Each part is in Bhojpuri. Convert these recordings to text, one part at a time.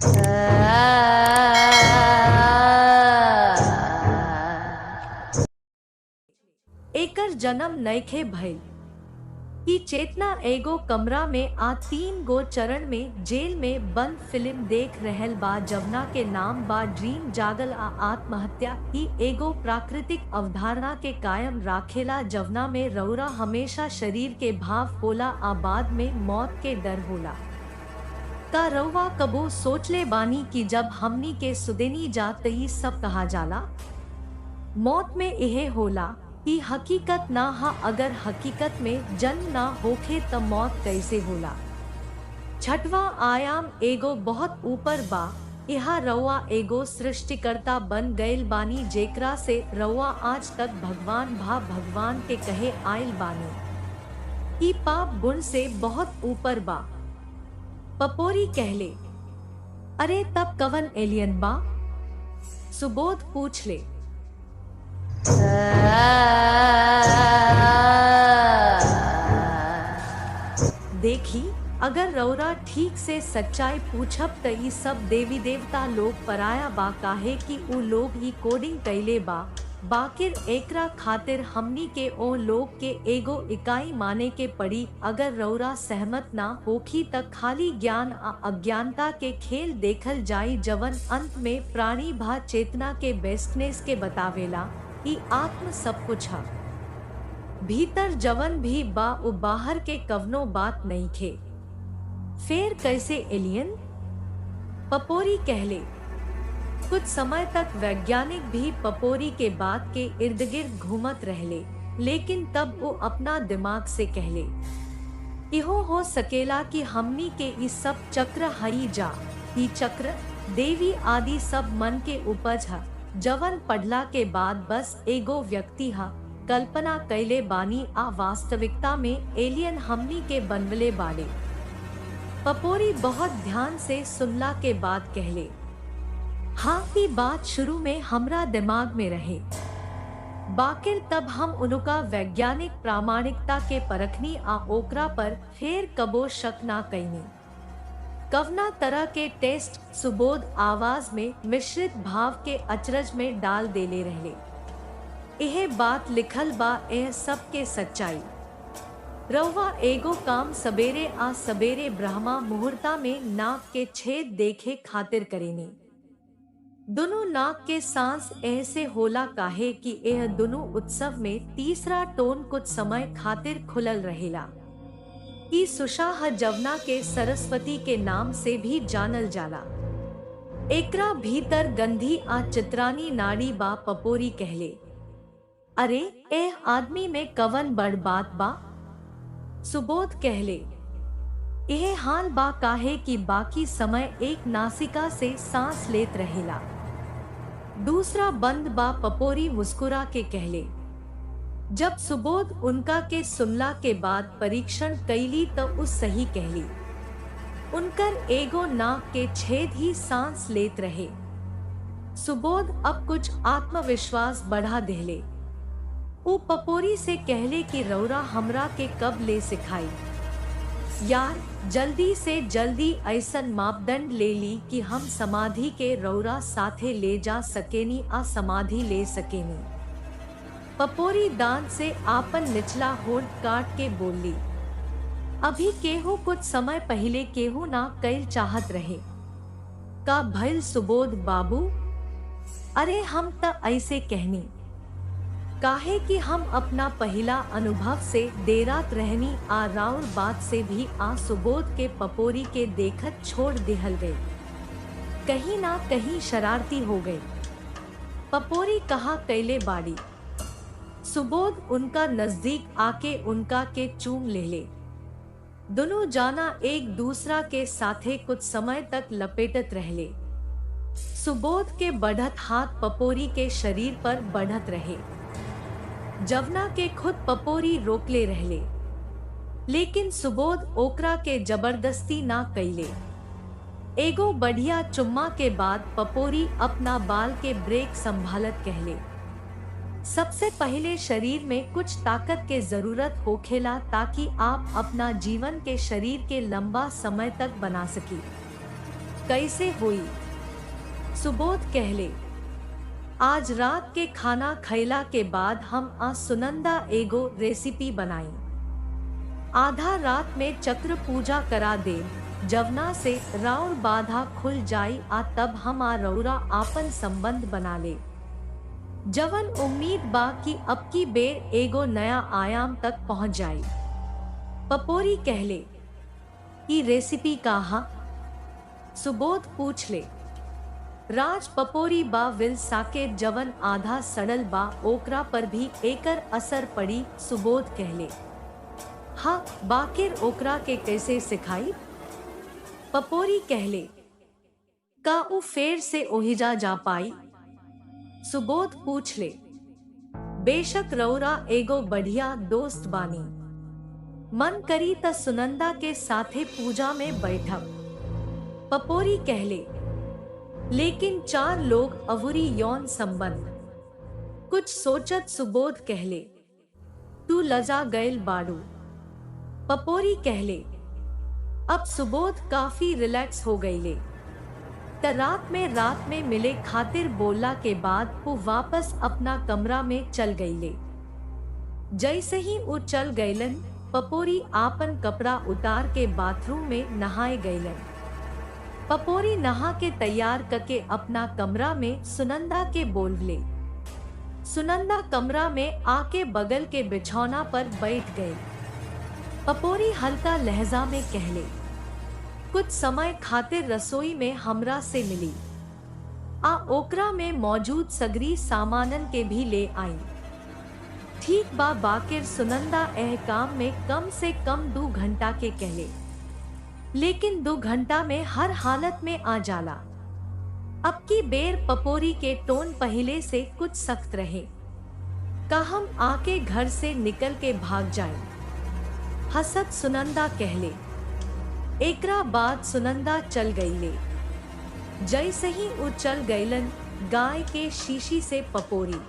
एकर जन्म नइखे भइल। ई चेतना एगो कमरा में आ 3 गो चरण में जेल में बंद फिल्म देख रहल बा जवना के नाम बा ड्रीम जागल आ आत्महत्या। ई एगो प्राकृतिक अवधारणा के कायम राखेला जवना में रौरा हमेशा शरीर के भाव होला आ बाद में मौत के डर होला। का रउआ कबो सोचले बानी कि जब हमनी के सुदेनी जात ई सब कहा जाला? मौत में इहे होला ई हकीकत ना हा। अगर हकीकत में जन्म ना होखे त मौत कैसे होला? छठवां आयाम एगो बहुत ऊपर बा। यहाँ रउआ एगो सृष्टिकर्ता बन गइल बानी जेकरा से रउआ आज तक भगवान के कहे आइल बानी। ई पाप गुण से बहुत ऊपर बा। पपोरी कहले, अरे तब कवन एलियन बा? सुबोध पूछ ले। देखी, अगर रौरा ठीक से सच्चाई पूछब त ई सब देवी देवता लोग पराया बा काहे कि उ लोग ही कोडिंग कैले बा। बाकिर एकरा खातिर हमनी के ओ लोग के एगो इकाई माने के पड़ी। अगर रौरा सहमत ना होखी त खाली ज्ञान आ अज्ञानता के खेल देखल जाई जवन अंत में प्राणी भा चेतना के बेस्टनेस के बतावेला। ई आत्म सब कुछ है। भीतर जवन भी बा उ बाहर के कवनो बात नहीं खे। फिर कैसे एलियन? पपोरी कहले, कुछ समय तक वैज्ञानिक भी पपोरी के बात के इर्द गिर्द घूमत रहले, लेकिन तब वो अपना दिमाग से कहले, इहो हो सकेला कि हमनी के इस सब चक्र हई जा। ई चक्र देवी आदि सब मन के उपज है जवन पढ़ला के बाद बस एगो व्यक्ति हा कल्पना कैले बानी आ वास्तविकता में एलियन हमनी के बनवले बाड़े। पपोरी बहुत ध्यान से सुनला के बाद कहले, हाँ की बात शुरू में हमरा दिमाग में रहे, बाकिर तब हम उनका वैज्ञानिक प्रामाणिकता के परखनी आ ओकरा पर फिर कबो शक ना कैनी। कवना तरह के टेस्ट? सुबोध आवाज में मिश्रित भाव के अचरज में डाल देले रहले। यह बात लिखल बा यह सब के सच्चाई। रउआ एगो काम सबेरे आ सबेरे ब्रह्मा मुहूर्ता में नाक के छेद देखे खातिर करेनी। दोनों नाक के सांस ऐसे होला काहे कि यह दोनों उत्सव में तीसरा टोन कुछ समय खातिर खुलल रहेला। ई सुशाह जवना के सरस्वती के नाम से भी जानल जाला। एकरा भीतर गंधी आ चित्रानी नाड़ी बा। पपोरी कहले, अरे ए आदमी में कवन बड़ बात बा? सुबोध कहले, यह हाल बा काहे कि बाकी समय एक नासिका से सांस लेत रहेला, दूसरा बंद बा। पपोरी मुस्कुरा के कहले। जब सुबोध उनका के सुनला के बाद परीक्षण कैली तो उस सही कहली। उनकर एगो नाक के छेद ही सांस लेत रहे। सुबोध अब कुछ आत्मविश्वास बढ़ा देले। वो पपोरी से कहले कि रौरा हमरा के कब ले सिखाई? यार जल्दी से जल्दी ऐसन मापदंड ले ली कि हम समाधि के रौरा साथे ले जा सकेनी आ समाधि ले सकेनी। पपोरी दांत से आपन निचला होठ काट के बोली, अभी केहू कुछ समय पहले केहू ना कैल चाहत रहे। का भइल सुबोध बाबू? अरे हम त ऐसे कहनी काहे कि हम अपना पहला अनुभव से डेरात रहनी आ राउर बात से भी आ। सुबोध के पपोरी के देखत छोड़ दिहल गए, कहीं ना कहीं शरारती हो गए। पपोरी कहा कैले बाड़ी। सुबोध उनका नजदीक आके उनका के चूम ले। दोनों जाना एक दूसरा के साथे कुछ समय तक लपेटत रहले। सुबोध के बढ़त हाथ पपोरी के शरीर पर बढ़त रहे, जवना के खुद पपोरी रोकले रहले, लेकिन सुबोध ओकरा के जबरदस्ती ना कैले। एगो बढ़िया चुम्मा के बाद पपोरी अपना बाल के ब्रेक संभालत कहले, सबसे पहले शरीर में कुछ ताकत के जरूरत होखेला ताकि आप अपना जीवन के शरीर के लंबा समय तक बना सकी। कैसे हुई? सुबोध कहले, आज रात के खाना खैला के बाद हम सुनंदा एगो रेसिपी बनाई। आधा रात में चक्र पूजा करा दे, जवना से राउर बाधा खुल जाई तब हम रौरा आपन संबंध बना ले। जवन उम्मीद बा कि अब की बेर एगो नया आयाम तक पहुंच जाई। पपोरी कहले, ई रेसिपी कहा? सुबोध पूछ ले। राज पपोरी बा विल साके जवन आधा सड़ल बा ओकरा पर भी एकर असर पड़ी। सुबोध कहले, हाँ बाकिर ओकरा के कैसे सिखाई? पपोरी कहले, का उ फेर से ओहिजा जा पाई? सुबोध पूछ ले। बेशक रौरा एगो बढ़िया दोस्त बानी, मन करी त सुनंदा के साथे पूजा में बैठब। पपोरी कहले, लेकिन 4 लोग अवुरी यौन संबंध। कुछ सोचत सुबोध कहले, तू लजा गयल बाड़ू। पपोरी कहले, अब सुबोध काफी रिलैक्स हो गईले। त रात में मिले खातिर बोलला के बाद वो वापस अपना कमरा में चल गईले। जैसे ही वो चल गईलन, पपोरी आपन कपड़ा उतार के बाथरूम में नहाए गईलन। पपोरी नहा के तैयार करके अपना कमरा में सुनंदा के बोलले। सुनंदा कमरा में आके बगल के बिछौना पर बैठ गई। पपोरी हल्का लहजा में कहले, कुछ समय खातिर रसोई में हमरा से मिली। ओकरा में मौजूद सगरी सामानन के भी ले आई। ठीक बा बाकिर सुनंदा एह काम में कम से कम 2 घंटा के कहले, लेकिन 2 घंटा में हर हालत में आ जाला। अब की बेर पपोरी के टोन पहले से कुछ सख्त रहे। का हम आके घर से निकल के भाग जाए? हसत सुनंदा कहले। एकरा बाद सुनंदा चल गईले। जैसे ही वो चल गईलन, गाय के शीशी से पपोरी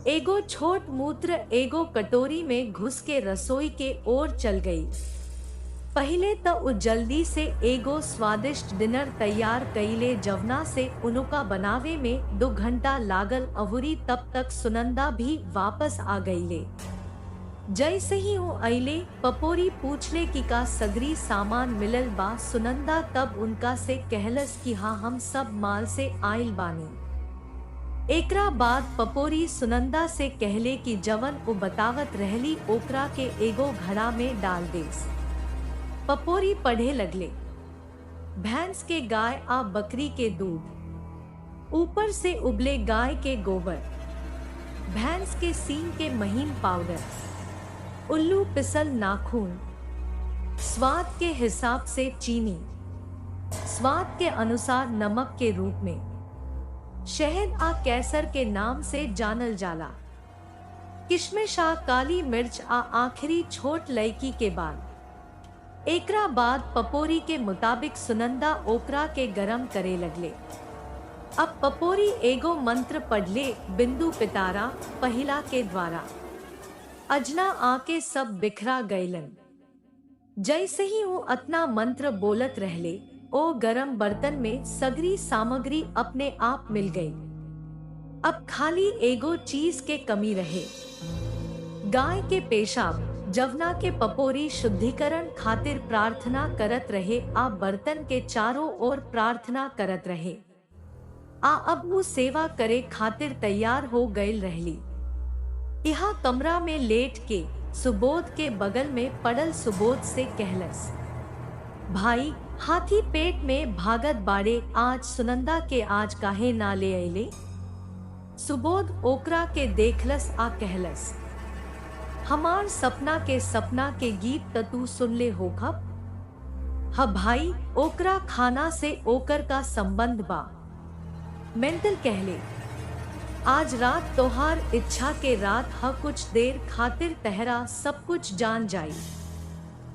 एगो छोट मूत्र एगो कटोरी में घुस के रसोई के ओर चल गई। पहले तो उ जल्दी से एगो स्वादिष्ट डिनर तैयार कईले, जवना से उनका बनावे में 2 घंटा लागल। अवुरी तब तक सुनंदा भी वापस आ गईले। जैसे ही वो अइले, पपोरी पूछले कि का सगरी सामान मिलल बा। सुनंदा तब उनका से कहलस कि हाँ हम सब माल से आइल बानी। एकरा बाद पपोरी सुनंदा से कहले कि जवन वो बतावत रहली ओकरा के एगो घड़ा में डाल देस। पपोरी पढ़े लगले, भैंस के गाय बकरी के दूध, ऊपर से उबले गाय के गोबर, भैंस के सींग के महीन पाउडर, उल्लू पिसल नाखून, स्वाद के हिसाब से चीनी, स्वाद के अनुसार नमक के रूप में, शहद कैसर के नाम से जानल जाला, किशमिश काली मिर्च आखिरी छोट लड़की के बाद। एकरा बाद पपोरी के मुताबिक सुनंदा ओकरा के गरम करे लगले। अब पपोरी एगो मंत्र पढ़ले, बिंदु पितारा पहिला के द्वारा। अजना आके सब बिखरा गईलन। जैसे ही वो अतना मंत्र बोलत रहले, ओ गरम बर्तन में सगरी सामग्री अपने आप मिल गई। अब खाली एगो चीज के कमी रहे, गाय के पेशाब, जवना के पपोरी शुद्धिकरण खातिर प्रार्थना करत रहे। बर्तन के चारों ओर प्रार्थना करत रहे। अब वो सेवा करे खातिर तैयार हो गईल रहली। यहाँ कमरा में लेट के सुबोध के बगल में पड़ल सुबोध से कहलस, भाई हाथी पेट में भागत बाड़े, आज सुनंदा के आज काहे ना ले अइले? सुबोध ओकरा के देखलस कहलस, हमार सपना के गीत त तू सुन ले हो खब? ह भाई ओकरा खाना से ओकर का संबंध बा। मेंटल कहले, आज रात तोहार इच्छा के रात ह, कुछ देर खातिर तहरा सब कुछ जान जाई।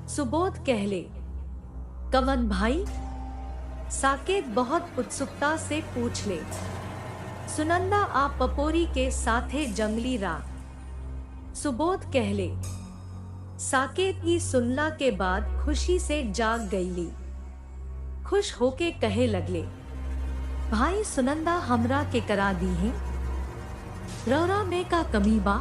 सुबोध कहले, कवन भाई? साकेत बहुत उत्सुकता से पूछ ले। सुनंदा पपोरी के साथे जंगली रात। सुबोध कहले, साकेत ई सुनला के बाद खुशी से जाग गईली। खुश होके कहे लगले, भाई सुनंदा हमरा के करा दी है, रौरा में का कमी बा,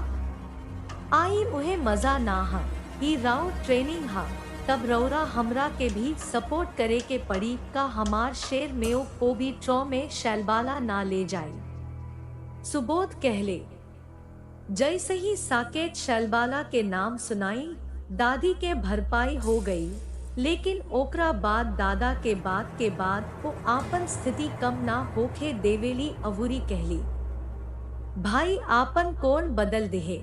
आई उहे मजा ना हा, ई राव ट्रेनिंग हा, तब रौरा हमरा के भी सपोर्ट करे के पड़ी का हमार शेर में को भी ट्रॉ में शैलबाला ना ले जाए। सुबोध कहले, जैसे ही साकेत शैलबाला के नाम सुनाई दादी के भरपाई हो गई, लेकिन ओकरा बाद दादा के बाद वो आपन स्थिति कम ना होके देवेली अवूरी कहली, भाई आपन कौन बदल देहे,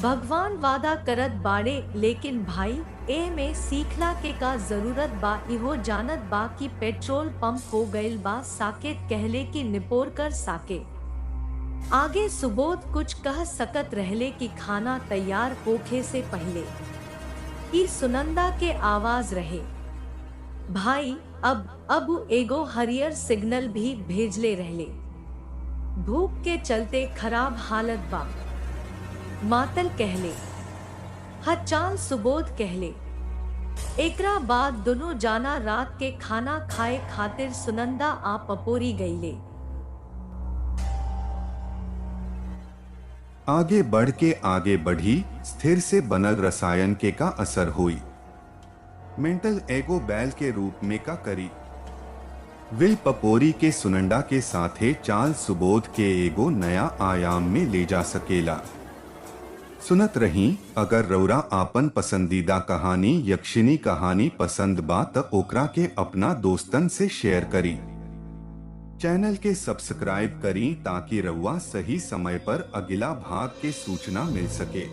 भगवान वादा करत बाड़े, लेकिन भाई ए में सीखला के का जरूरत बा, इहो जानत बा कि पेट्रोल पंप हो गइल बा। साकेत कहले कि निपोर कर साके। आगे सुबोध कुछ कह सकत रहले कि खाना तैयार होखे से पहले ई सुनंदा के आवाज रहे, भाई अब एगो हरियर सिग्नल भी भेजले रहले, भूख के चलते खराब हालत बा। मातल कहले, हचाल सुबोध कहले। एकरा बाद दोनों जाना रात के खाना खाए खातिर सुनंदा आ पपोरी गईले। आगे बढ़ के आगे बढ़ी, स्थिर से बनल रसायन के का असर हुई, मेंटल एगो बैल के रूप में का करी, विल पपोरी के सुनंदा के साथे चाल सुबोध के एगो नया आयाम में ले जा सकेला। सुनत रही, अगर रौरा आपन पसंदीदा कहानी यक्षिणी कहानी पसंद बा त ओकरा के अपना दोस्तन से शेयर करी। चैनल के सब्सक्राइब करी ताकि रउआ सही समय पर अगला भाग के सूचना मिल सके।